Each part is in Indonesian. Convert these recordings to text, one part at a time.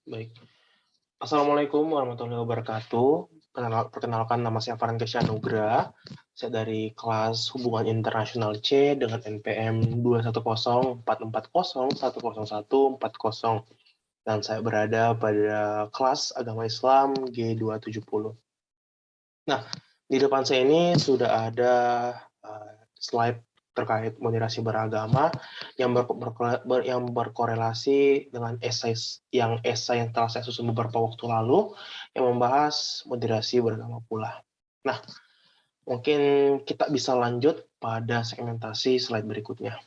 Baik. Assalamualaikum warahmatullahi wabarakatuh. Perkenalkan nama saya Farhan Kesya Nugra. Saya dari kelas Hubungan Internasional C dengan NPM 21044010140 dan saya berada pada kelas Agama Islam G270. Nah, di depan saya ini sudah ada slide terkait moderasi beragama yang berkorelasi dengan esai yang telah saya susun beberapa waktu lalu yang membahas moderasi beragama pula. Nah, mungkin kita bisa lanjut pada segmentasi slide berikutnya.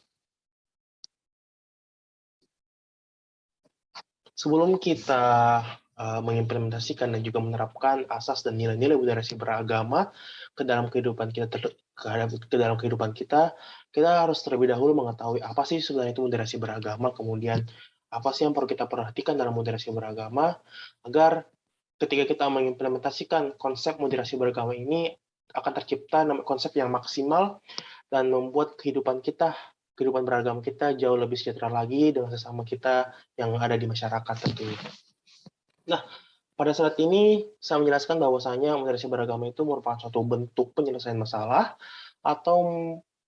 Sebelum kita mengimplementasikan dan juga menerapkan asas dan nilai-nilai moderasi beragama ke dalam kehidupan kita, kita harus terlebih dahulu mengetahui apa sih sebenarnya itu moderasi beragama, kemudian apa sih yang perlu kita perhatikan dalam moderasi beragama, agar ketika kita mengimplementasikan konsep moderasi beragama ini akan tercipta konsep yang maksimal dan membuat kehidupan beragama kita jauh lebih sejahtera lagi dengan sesama kita yang ada di masyarakat tentunya. Nah, pada saat ini saya menjelaskan bahwasanya moderasi beragama itu merupakan suatu bentuk penyelesaian masalah atau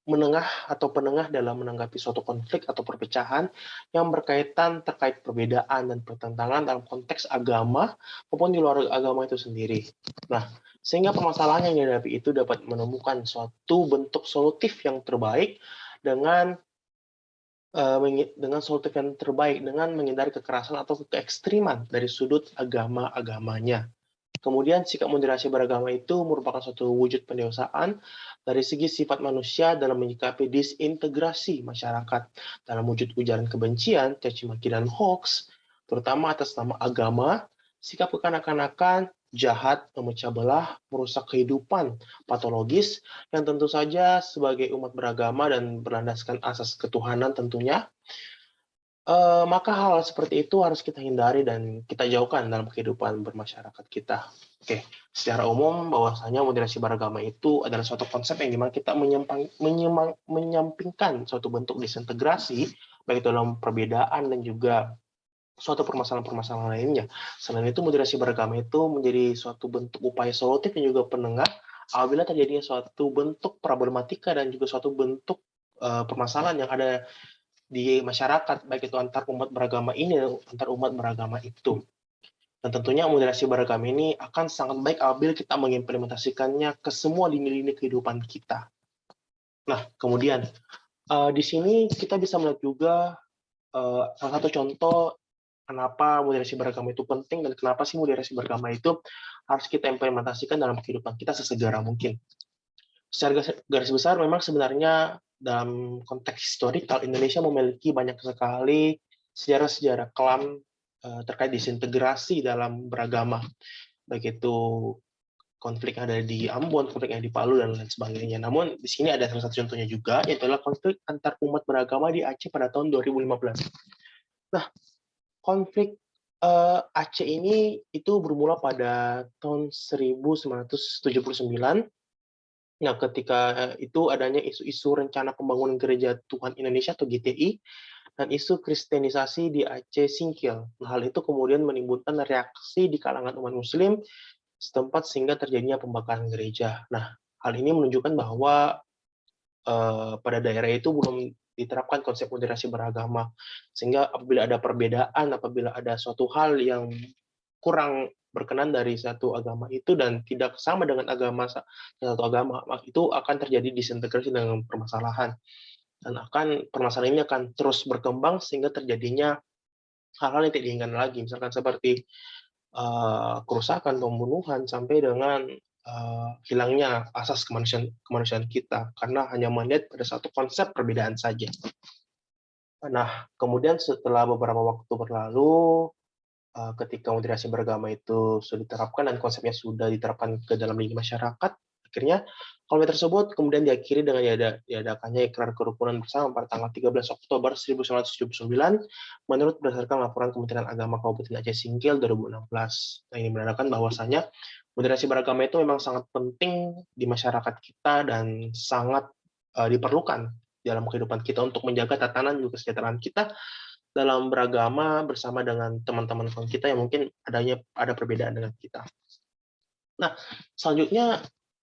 penengah dalam menanggapi suatu konflik atau perpecahan yang terkait perbedaan dan pertentangan dalam konteks agama maupun di luar agama itu sendiri. Nah, sehingga permasalahan yang dihadapi itu dapat menemukan suatu bentuk solutif yang terbaik dengan dengan menghindari kekerasan atau keekstriman dari sudut agamanya. Kemudian sikap moderasi beragama itu merupakan suatu wujud pendewasaan dari segi sifat manusia dalam menyikapi disintegrasi masyarakat dalam wujud ujaran kebencian, caci maki dan hoax, terutama atas nama agama, sikap kekanak-kanakan, jahat, memecah belah, merusak kehidupan, patologis, yang tentu saja sebagai umat beragama dan berlandaskan asas ketuhanan tentunya, maka hal seperti itu harus kita hindari dan kita jauhkan dalam kehidupan bermasyarakat kita. Oke, secara umum bahwasanya moderasi beragama itu adalah suatu konsep yang dimana kita menyampingkan suatu bentuk disintegrasi, baik dalam perbedaan dan juga suatu permasalahan-permasalahan lainnya. Selain itu, moderasi beragama itu menjadi suatu bentuk upaya solutif dan juga penengah apabila terjadinya suatu bentuk problematika dan juga suatu bentuk permasalahan yang ada di masyarakat, baik itu antar umat beragama ini dan antar umat beragama itu. Dan tentunya moderasi beragama ini akan sangat baik apabila kita mengimplementasikannya ke semua lini-lini kehidupan kita. Nah, kemudian di sini kita bisa melihat juga salah satu contoh kenapa moderasi beragama itu penting dan kenapa sih moderasi beragama itu harus kita implementasikan dalam kehidupan kita sesegera mungkin. Secara garis besar memang sebenarnya dalam konteks historikal Indonesia memiliki banyak sekali sejarah-sejarah kelam terkait disintegrasi dalam beragama, baik itu konflik yang ada di Ambon, konflik yang di Palu dan lain sebagainya. Namun di sini ada salah satu contohnya juga, yaitu adalah konflik antar umat beragama di Aceh pada tahun 2015. Nah, konflik Aceh ini itu bermula pada tahun 1979. Nah, ketika itu adanya isu-isu rencana pembangunan Gereja Tuhan Indonesia atau GTI dan isu kristenisasi di Aceh Singkil. Nah, hal itu kemudian menimbulkan reaksi di kalangan umat Muslim setempat sehingga terjadinya pembakaran gereja. Nah, hal ini menunjukkan bahwa pada daerah itu belum diterapkan konsep moderasi beragama, sehingga apabila ada suatu hal yang kurang berkenan dari satu agama itu dan tidak sama dengan satu agama, itu akan terjadi disintegrasi dengan permasalahan dan permasalahan ini akan terus berkembang sehingga terjadinya hal-hal yang tidak diinginkan lagi, misalkan seperti kerusakan, pembunuhan, sampai dengan hilangnya asas kemanusiaan kita karena hanya melihat pada satu konsep perbedaan saja. Nah, kemudian setelah beberapa waktu berlalu, ketika moderasi beragama itu sudah diterapkan dan konsepnya sudah diterapkan ke dalam lini masyarakat, akhirnya konflik tersebut kemudian diakhiri dengan diadakannya ikrar kerukunan bersama pada tanggal 13 Oktober 1979 menurut berdasarkan laporan Kementerian Agama Kabupaten Aceh Singkil 2016. Nah, ini menandakan bahwasanya moderasi beragama itu memang sangat penting di masyarakat kita dan sangat diperlukan dalam kehidupan kita untuk menjaga tatanan juga kesejahteraan kita dalam beragama bersama dengan teman-teman kaum kita yang mungkin ada perbedaan dengan kita. Nah, selanjutnya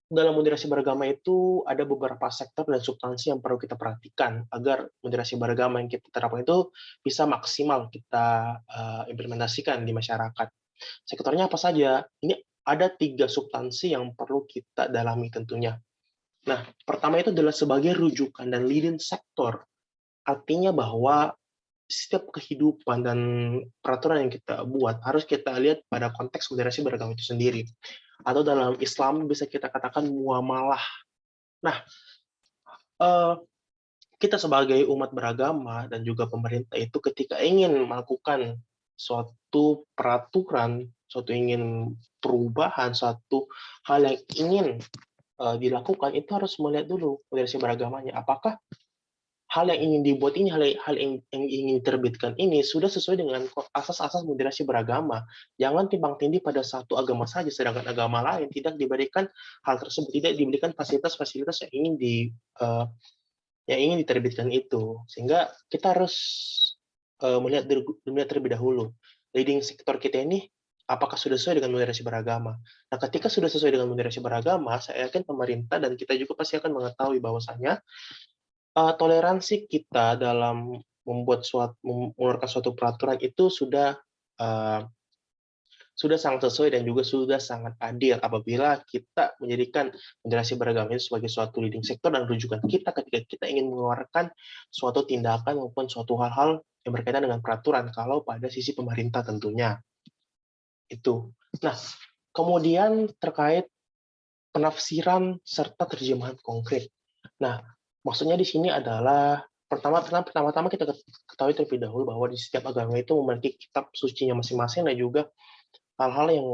dalam moderasi beragama itu ada beberapa sektor dan substansi yang perlu kita perhatikan agar moderasi beragama yang kita terapkan itu bisa maksimal kita implementasikan di masyarakat. Sektornya apa saja? Ini ada 3 substansi yang perlu kita dalami tentunya. Nah, pertama itu adalah sebagai rujukan dan leading sektor. Artinya bahwa setiap kehidupan dan peraturan yang kita buat harus kita lihat pada konteks moderasi beragama itu sendiri. Atau dalam Islam bisa kita katakan muamalah. Nah, eh, kita sebagai umat beragama dan juga pemerintah itu ketika ingin melakukan suatu peraturan, suatu ingin perubahan, suatu hal yang ingin dilakukan, itu harus melihat dulu moderasi beragamanya. Apakah hal yang ingin dibuat ini, hal yang ingin diterbitkan ini sudah sesuai dengan asas-asas moderasi beragama. Jangan timbang tindih pada satu agama saja, sedangkan agama lain tidak diberikan hal tersebut, tidak diberikan fasilitas-fasilitas yang ingin diterbitkan itu. Sehingga kita harus melihat terlebih dahulu. Leading sektor kita ini apakah sudah sesuai dengan moderasi beragama. Nah, ketika sudah sesuai dengan moderasi beragama, saya yakin pemerintah dan kita juga pasti akan mengetahui bahwasanya toleransi kita dalam mengeluarkan suatu peraturan itu uh, sudah sangat sesuai dan juga sudah sangat adil apabila kita menjadikan moderasi beragama itu sebagai suatu leading sektor dan rujukan kita ketika kita ingin mengeluarkan suatu tindakan maupun suatu hal-hal yang berkaitan dengan peraturan kalau pada sisi pemerintah tentunya. Itu. Nah, kemudian terkait penafsiran serta terjemahan konkret. Nah, maksudnya di sini adalah pertama-tama kita ketahui terlebih dahulu bahwa di setiap agama itu memiliki kitab sucinya masing-masing dan juga hal-hal yang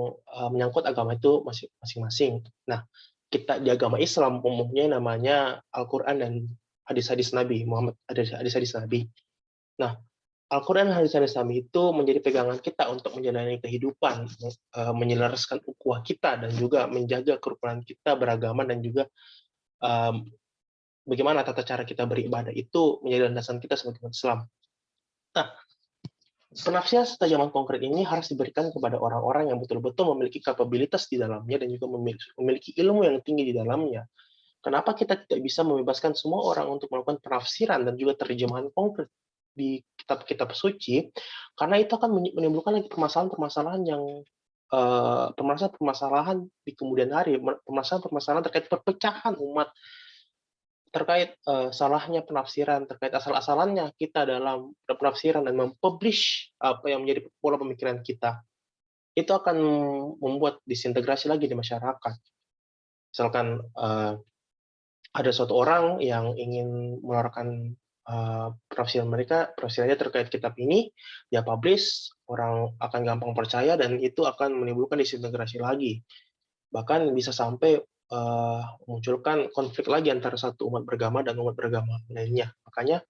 menyangkut agama itu masing-masing. Nah, kita di agama Islam umumnya namanya Al-Quran dan hadis-hadis Nabi Muhammad, hadis-hadis Nabi. Nah, Al-Quran dan hadis-hadis Nabi itu menjadi pegangan kita untuk menjalani kehidupan, menyelaraskan ukhuwah kita dan juga menjaga kerukunan kita beragama dan juga bagaimana tata cara kita beribadah itu menjadi landasan kita sebagai umat Islam. Nah, penafsiran terjemahan konkret ini harus diberikan kepada orang-orang yang betul-betul memiliki kapabilitas di dalamnya dan juga memiliki ilmu yang tinggi di dalamnya. Kenapa kita tidak bisa membebaskan semua orang untuk melakukan penafsiran dan juga terjemahan konkret di kitab-kitab suci? Karena itu akan menimbulkan lagi permasalahan-permasalahan yang permasalahan-permasalahan di kemudian hari, permasalahan-permasalahan terkait perpecahan umat, terkait salahnya penafsiran, terkait asal-asalannya kita dalam penafsiran dan mempublish apa yang menjadi pola pemikiran kita, itu akan membuat disintegrasi lagi di masyarakat. Misalkan ada suatu orang yang ingin mengeluarkan penafsirannya terkait kitab ini, dia publish, orang akan gampang percaya dan itu akan menimbulkan disintegrasi lagi. Bahkan bisa sampai memunculkan konflik lagi antara satu umat beragama dan umat beragama lainnya. Makanya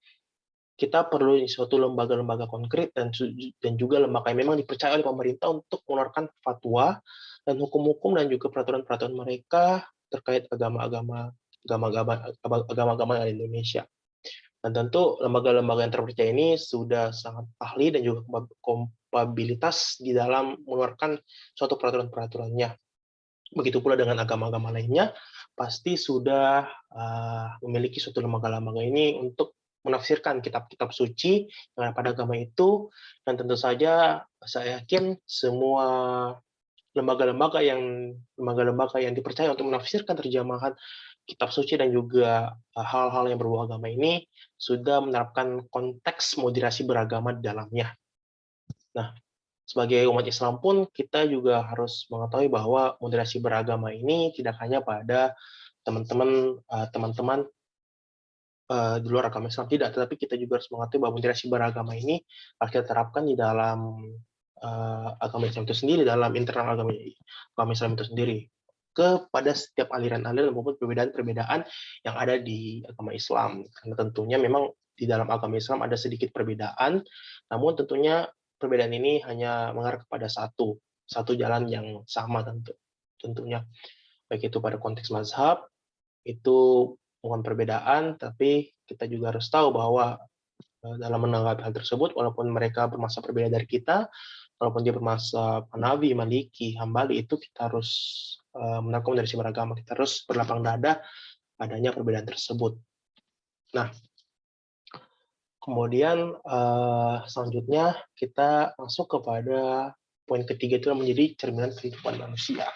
kita perlu suatu lembaga-lembaga konkret dan juga lembaga yang memang dipercaya oleh pemerintah untuk mengeluarkan fatwa dan hukum-hukum dan juga peraturan-peraturan mereka terkait agama-agama yang ada di Indonesia. Dan tentu lembaga-lembaga yang terpercaya ini sudah sangat ahli dan juga kompabilitas di dalam mengeluarkan suatu peraturan-peraturannya. Begitu pula dengan agama-agama lainnya, pasti sudah memiliki suatu lembaga-lembaga ini untuk menafsirkan kitab-kitab suci yang ada pada agama itu, dan tentu saja saya yakin semua lembaga-lembaga yang dipercaya untuk menafsirkan terjemahan kitab suci dan juga hal-hal yang berbau agama ini sudah menerapkan konteks moderasi beragama di dalamnya. Nah, sebagai umat Islam pun kita juga harus mengetahui bahwa moderasi beragama ini tidak hanya pada teman-teman di luar agama Islam, tidak, tetapi kita juga harus mengetahui bahwa moderasi beragama ini harus kita terapkan di dalam agama Islam itu sendiri, dalam internal agama Islam itu sendiri, kepada setiap aliran-aliran maupun perbedaan-perbedaan yang ada di agama Islam. Karena tentunya memang di dalam agama Islam ada sedikit perbedaan, namun tentunya perbedaan ini hanya mengarah kepada satu jalan yang sama tentunya. Baik itu pada konteks mazhab, itu bukan perbedaan, tapi kita juga harus tahu bahwa dalam menanggapi hal tersebut, walaupun mereka bermazhab berbeda dari kita, walaupun dia bermazhab Hanafi, Maliki, Hambali, itu kita harus melakukan moderasi beragama, kita harus berlapang dada adanya perbedaan tersebut. Nah, kemudian selanjutnya kita masuk kepada poin ketiga, itu menjadi cerminan kehidupan manusia.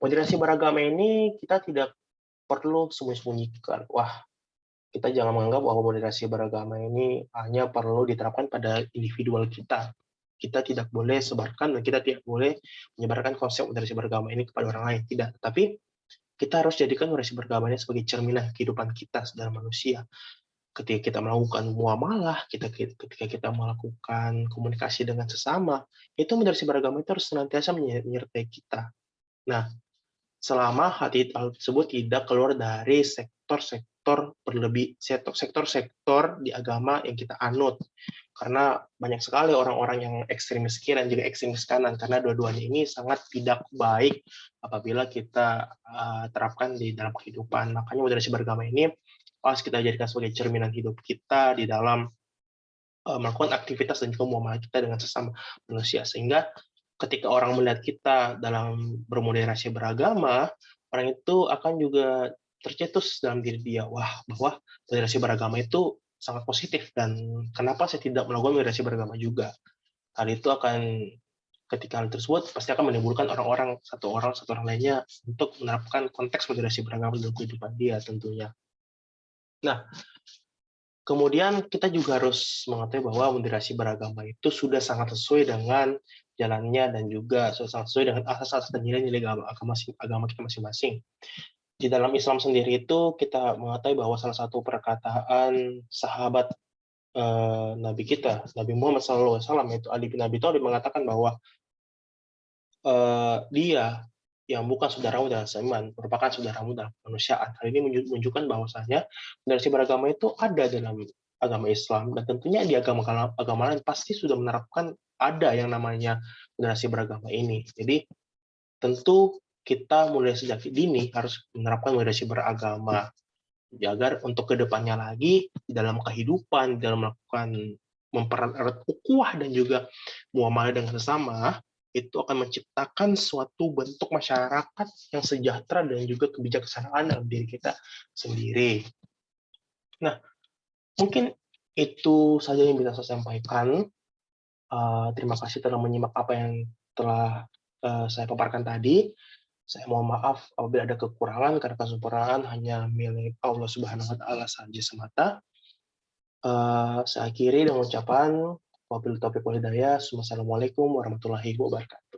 Moderasi beragama ini kita tidak perlu sembunyi-sembunyikan. Wah, kita jangan menganggap bahwa moderasi beragama ini hanya perlu diterapkan pada individual kita. Kita tidak boleh sebarkan dan kita tidak boleh menyebarkan konsep moderasi beragama ini kepada orang lain. Tidak. Tapi kita harus jadikan moderasi beragama ini sebagai cerminan kehidupan kita dalam manusia. Ketika kita melakukan muamalah, ketika kita melakukan komunikasi dengan sesama, itu moderasi beragama itu harus senantiasa menyertai kita. Nah, selama hal tersebut tidak keluar dari sektor-sektor di agama yang kita anut. Karena banyak sekali orang-orang yang ekstremis kiri dan juga ekstremis kanan, karena dua-duanya ini sangat tidak baik apabila kita terapkan di dalam kehidupan. Makanya moderasi beragama ini harus kita jadikan sebagai cerminan hidup kita di dalam melakukan aktivitas dan juga muamalah kita dengan sesama manusia. Sehingga ketika orang melihat kita dalam bermoderasi beragama, orang itu akan juga tercetus dalam diri dia, wah, bahwa moderasi beragama itu sangat positif, dan kenapa saya tidak melakukan moderasi beragama juga. Hal itu akan, ketika hal tersebut pasti akan menimbulkan satu orang lainnya untuk menerapkan konteks moderasi beragama dalam kehidupan dia tentunya. Nah, kemudian kita juga harus mengetahui bahwa moderasi beragama itu sudah sangat sesuai dengan jalannya dan juga sangat sesuai dengan asas-asas dan nilai-nilai agama kita masing-masing. Di dalam Islam sendiri itu kita mengetahui bahwa salah satu perkataan sahabat Nabi kita, Nabi Muhammad SAW, yaitu Ali bin Abi Thalib, mengatakan bahwa dia yang bukan saudaramu dalam seiman, merupakan saudaramu dalam kemanusiaan. Hal ini menunjukkan bahwasanya moderasi beragama itu ada dalam agama Islam, dan tentunya di agama lain pasti sudah menerapkan ada yang namanya moderasi beragama ini. Jadi tentu kita mulai sejak dini harus menerapkan moderasi beragama, agar untuk kedepannya lagi di dalam kehidupan, dalam melakukan mempererat ukhuwah dan juga muamalah dengan sesama, itu akan menciptakan suatu bentuk masyarakat yang sejahtera dan juga kebijaksanaan dalam diri kita sendiri. Nah, mungkin itu saja yang bisa saya sampaikan. Terima kasih telah menyimak apa yang telah saya paparkan tadi. Saya mohon maaf apabila ada kekurangan, karena kesempurnaan hanya milik Allah Subhanahu wa Ta'ala saja semata. Saya akhiri dengan ucapan wabillahi taufiq wal hidayah. Wassalamualaikum warahmatullahi wabarakatuh.